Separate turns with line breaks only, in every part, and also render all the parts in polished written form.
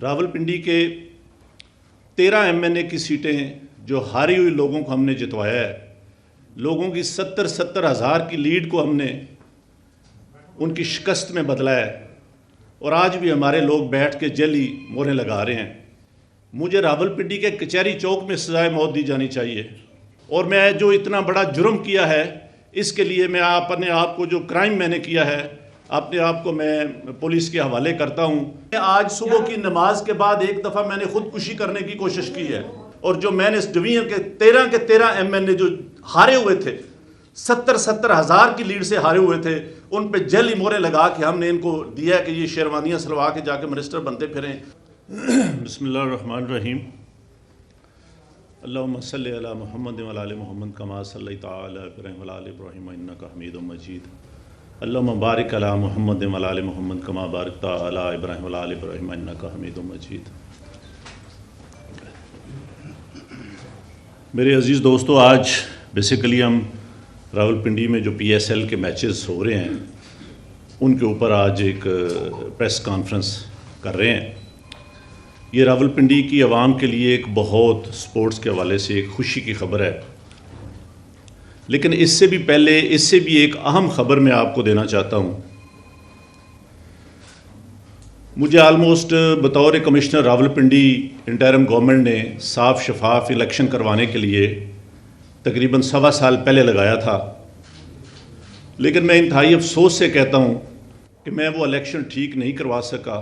रावलपिंडी के 13 MNA की सीटें जो हारी हुई लोगों को हमने जितवाया है, लोगों की 70 हज़ार की लीड को हमने उनकी शिकस्त में बदला है और आज भी हमारे लोग बैठ के जली मोहरें लगा रहे हैं। मुझे रावलपिंडी के कचहरी चौक में सजाए मौत दी जानी चाहिए और मैं जो इतना बड़ा जुर्म किया है इसके लिए मैं अपने आप को, जो क्राइम मैंने किया है, अपने आप को मैं पुलिस के हवाले करता हूँ। आज सुबह की नमाज के बाद एक दफ़ा मैंने खुदकुशी करने की कोशिश की है और जो मैंने इस डिवीजन के 13 MNA जो हारे हुए थे, 70 हज़ार की लीड से हारे हुए थे, उन पे जली मोहरें लगा के हमने इनको दिया कि ये शेरवानियाँ सलवा के जाके मिनिस्टर बनते फिरें। बिस्मिल्लाहिर्रहमानिर्रहीम। अल्लाहुम्मा सल्लि अला मुहम्मद व अला आलि मुहम्मद कमा सल्लैता अला इब्राहीम व अला आलि इब्राहीम इन्नका हमीदुम मजीद। अल्लाहुम्मा बारिक अला मुहम्मद व अला आलि मुहम्मद कमा बारकता अला इब्राहीम व अला आलि इब्राहीम इन्नका हमीदुम मजीद। मेरे अज़ीज़ दोस्तों, आज बेसिकली हम रावलपिंडी में जो PSL के मैचेस हो रहे हैं उनके ऊपर आज एक प्रेस कॉन्फ्रेंस कर रहे हैं। ये रावलपिंडी की आवाम के लिए एक बहुत स्पोर्ट्स के हवाले से एक खुशी की खबर है, लेकिन इससे भी पहले इससे भी एक अहम खबर मैं आपको देना चाहता हूँ। मुझे आलमोस्ट बतौर कमिश्नर रावलपिंडी इंटरिम गवर्नमेंट ने साफ शफाफ इलेक्शन करवाने के लिए तकरीबन 1.25 साल पहले लगाया था, लेकिन मैं इंतहाई अफसोस से कहता हूँ कि मैं वो इलेक्शन ठीक नहीं करवा सका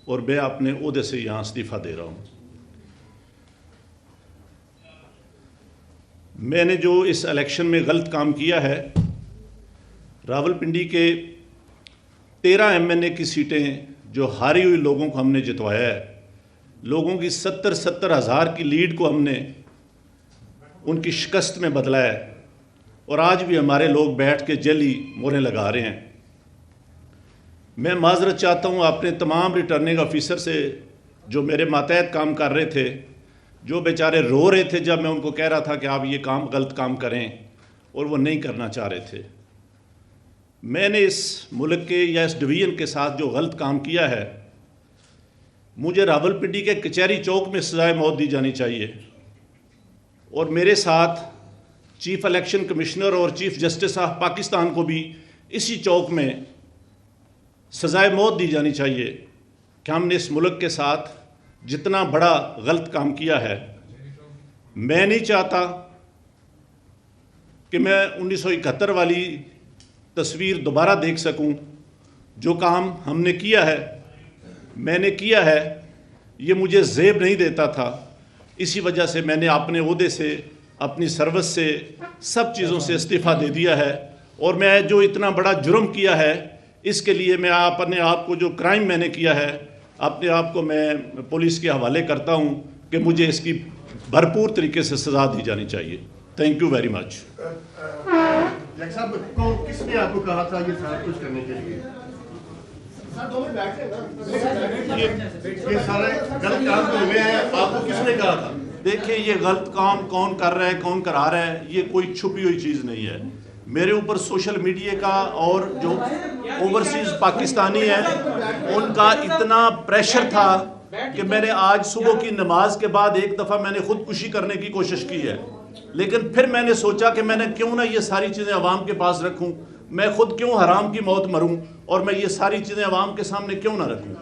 और मैं अपने ओहदे से यहाँ इस्तीफ़ा दे रहा हूँ। मैंने जो इस इलेक्शन में गलत काम किया है, रावलपिंडी के 13 MNA की सीटें जो हारी हुई लोगों को हमने जितवाया है, लोगों की 70 हज़ार की लीड को हमने उनकी शिकस्त में बदला है और आज भी हमारे लोग बैठ के जली मोहरें लगा रहे हैं। मैं माजरत चाहता हूँ अपने तमाम रिटर्निंग ऑफिसर से जो मेरे मातहत काम कर रहे थे, जो बेचारे रो रहे थे जब मैं उनको कह रहा था कि आप ये काम गलत काम करें और वो नहीं करना चाह रहे थे। मैंने इस मुल्क के या इस डिवीज़न के साथ जो गलत काम किया है, मुझे रावलपिंडी के कचहरी चौक में सजाए मौत दी जानी चाहिए और मेरे साथ चीफ इलेक्शन कमिश्नर और चीफ जस्टिस ऑफ पाकिस्तान को भी इसी चौक में सजाए मौत दी जानी चाहिए कि हमने इस मुल्क के साथ जितना बड़ा गलत काम किया है। मैं नहीं चाहता कि मैं 1971 वाली तस्वीर दोबारा देख सकूं। जो काम हमने किया है, मैंने किया है, ये मुझे ज़ेब नहीं देता था। इसी वजह से मैंने अपने ओहदे से, अपनी सर्विस से, सब चीज़ों से इस्तीफ़ा दे दिया है और मैं जो इतना बड़ा जुर्म किया है इसके लिए मैं अपने आप को, जो क्राइम मैंने किया है, अपने आप को मैं पुलिस के हवाले करता हूँ कि मुझे इसकी भरपूर तरीके से सज़ा दी जानी चाहिए। Thank you very much.
किसने आपको कहा था ये सारा कुछ करने के लिए? ये सारे गलत काम तो हुए हैं, आपको किसने कहा था?
देखिए, ये गलत काम कौन कर रहा है, कौन करा रहा है, ये कोई छुपी हुई चीज़ नहीं है। मेरे ऊपर सोशल मीडिया का और जो ओवरसीज़ पाकिस्तानी हैं उनका इतना प्रेशर था कि मैंने आज सुबह की नमाज के बाद एक दफ़ा मैंने खुदकुशी करने की कोशिश की है, लेकिन फिर मैंने सोचा कि मैंने क्यों ना ये सारी चीज़ें अवाम के पास रखूं, मैं खुद क्यों हराम की मौत मरूं और मैं ये सारी चीज़ें अवाम के सामने क्यों ना रखूं।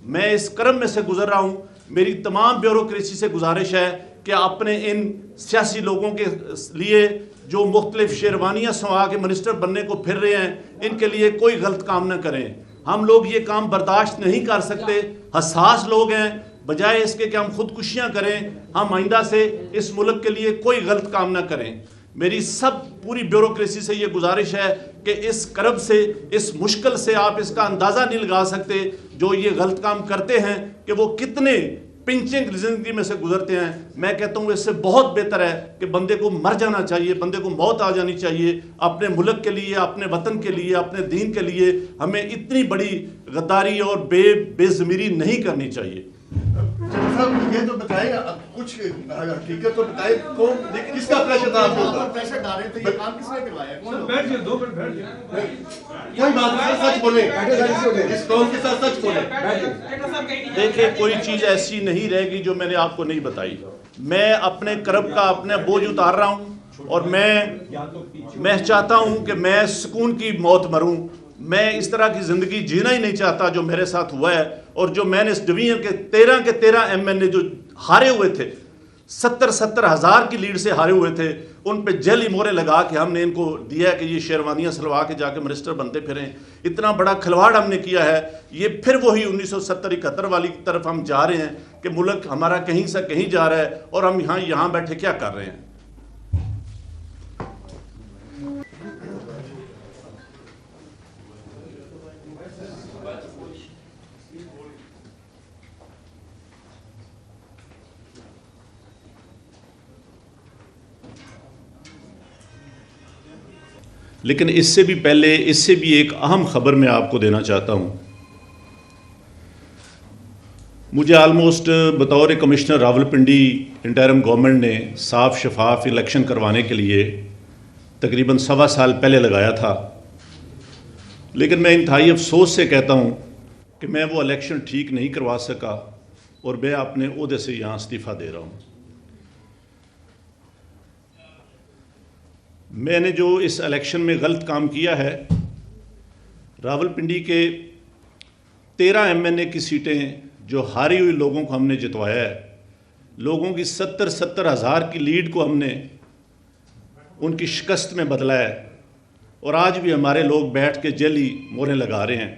मैं इस क्रम में से गुजर रहा हूं। मेरी तमाम ब्यूरोक्रेसी से गुजारिश है कि अपने इन सियासी लोगों के लिए जो मुख्तलिफ शेरवानियाँ संवा के मिनिस्टर बनने को फिर रहे हैं, इनके लिए कोई गलत काम न करें। हम लोग ये काम बर्दाश्त नहीं कर सकते, हसास लोग हैं। बजाय इसके कि हम खुदकुशियाँ करें, हम आइंदा से इस मुल्क के लिए कोई गलत काम न करें। मेरी सब पूरी ब्यूरोक्रेसी से ये गुजारिश है कि इस करब से, इस मुश्किल से आप इसका अंदाज़ा नहीं लगा सकते जो ये गलत काम करते हैं कि वो कितने पिंचिंग ज़िंदगी में से गुजरते हैं। मैं कहता हूँ इससे बहुत बेहतर है कि बंदे को मर जाना चाहिए, बंदे को मौत आ जानी चाहिए। अपने मुल्क के लिए, अपने वतन के लिए, अपने दीन के लिए हमें इतनी बड़ी गद्दारी और बेज़मीरी नहीं करनी चाहिए।
साहब ये तो बताएं, कुछ हकीकत तो बताएं, कौन किसका प्रेशर था आपके ऊपर?
प्रेशर डाल रहे थे, ये काम किसने करवाया? कौन?
बैठ जाओ, 2 मिनट बैठ जाओ।
कोई बात नहीं, सच बोले, इस कौम के साथ सच बोले।
देखिए, कोई चीज़ ऐसी नहीं रहेगी जो मैंने आपको नहीं बताई। मैं अपने कर्म का अपने बोझ उतार रहा हूँ और मैं चाहता हूँ कि मैं सुकून की मौत मरूँ। मैं इस तरह की ज़िंदगी जीना ही नहीं चाहता जो मेरे साथ हुआ है। और जो मैंने इस डिवीजन के 13 MNA जो हारे हुए थे, 70 हज़ार की लीड से हारे हुए थे, उन पे जेली मोहरें लगा के हमने इनको दिया है कि ये शेरवानियाँ सलवा के जाके मिनिस्टर बनते फिरें। इतना बड़ा खिलवाड़ हमने किया है। ये फिर वही 1970-71 वाली तरफ हम जा रहे हैं कि मुल्क हमारा कहीं से कहीं जा रहा है और हम यहाँ बैठे क्या कर रहे हैं। लेकिन इससे भी पहले, इससे भी एक अहम खबर मैं आपको देना चाहता हूँ। मुझे आलमोस्ट बतौर कमिश्नर रावलपिंडी इंटरिम गवर्नमेंट ने साफ शफाफ इलेक्शन करवाने के लिए तकरीबन 1.25 साल पहले लगाया था। लेकिन मैं इंतहाई अफसोस से कहता हूँ कि मैं वो इलेक्शन ठीक नहीं करवा सका और मैं अपने ओहदे से यहाँ इस्तीफ़ा दे रहा हूँ। मैंने जो इस इलेक्शन में गलत काम किया है, रावलपिंडी के 13 MNA की सीटें जो हारी हुई लोगों को हमने जितवाया है, लोगों की 70 हज़ार की लीड को हमने उनकी शिकस्त में बदला है और आज भी हमारे लोग बैठ के जेली मोहरें लगा रहे हैं।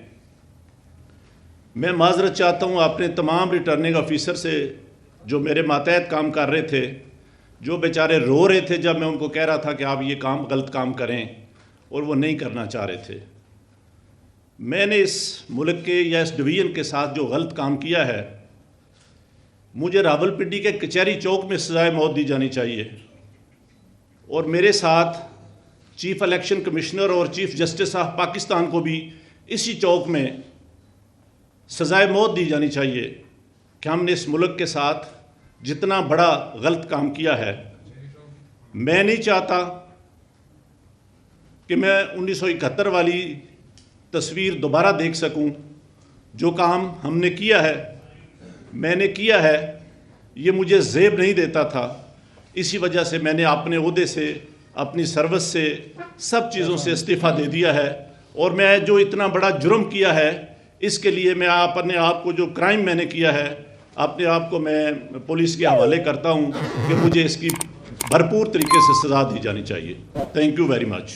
मैं माजरत चाहता हूँ अपने तमाम रिटर्निंग ऑफिसर से जो मेरे मातहत काम कर रहे थे, जो बेचारे रो रहे थे जब मैं उनको कह रहा था कि आप ये काम गलत काम करें और वो नहीं करना चाह रहे थे। मैंने इस मुल्क के या इस डिवीज़न के साथ जो गलत काम किया है, मुझे रावलपिंडी के कचहरी चौक में सज़ाए मौत दी जानी चाहिए और मेरे साथ चीफ इलेक्शन कमिश्नर और चीफ जस्टिस ऑफ पाकिस्तान को भी इसी चौक में सज़ाए मौत दी जानी चाहिए कि हमने इस मुल्क के साथ जितना बड़ा गलत काम किया है। मैं नहीं चाहता कि मैं 1971 वाली तस्वीर दोबारा देख सकूं। जो काम हमने किया है, मैंने किया है, ये मुझे ज़ेब नहीं देता था। इसी वजह से मैंने अपने ओहदे से, अपनी सर्विस से, सब चीज़ों से इस्तीफ़ा दे दिया है। और मैं जो इतना बड़ा जुर्म किया है, इसके लिए मैं अपने आप को, जो क्राइम मैंने किया है, अपने आप को मैं पुलिस के हवाले करता हूं कि मुझे इसकी भरपूर तरीके से सज़ा दी जानी चाहिए। Thank you very much.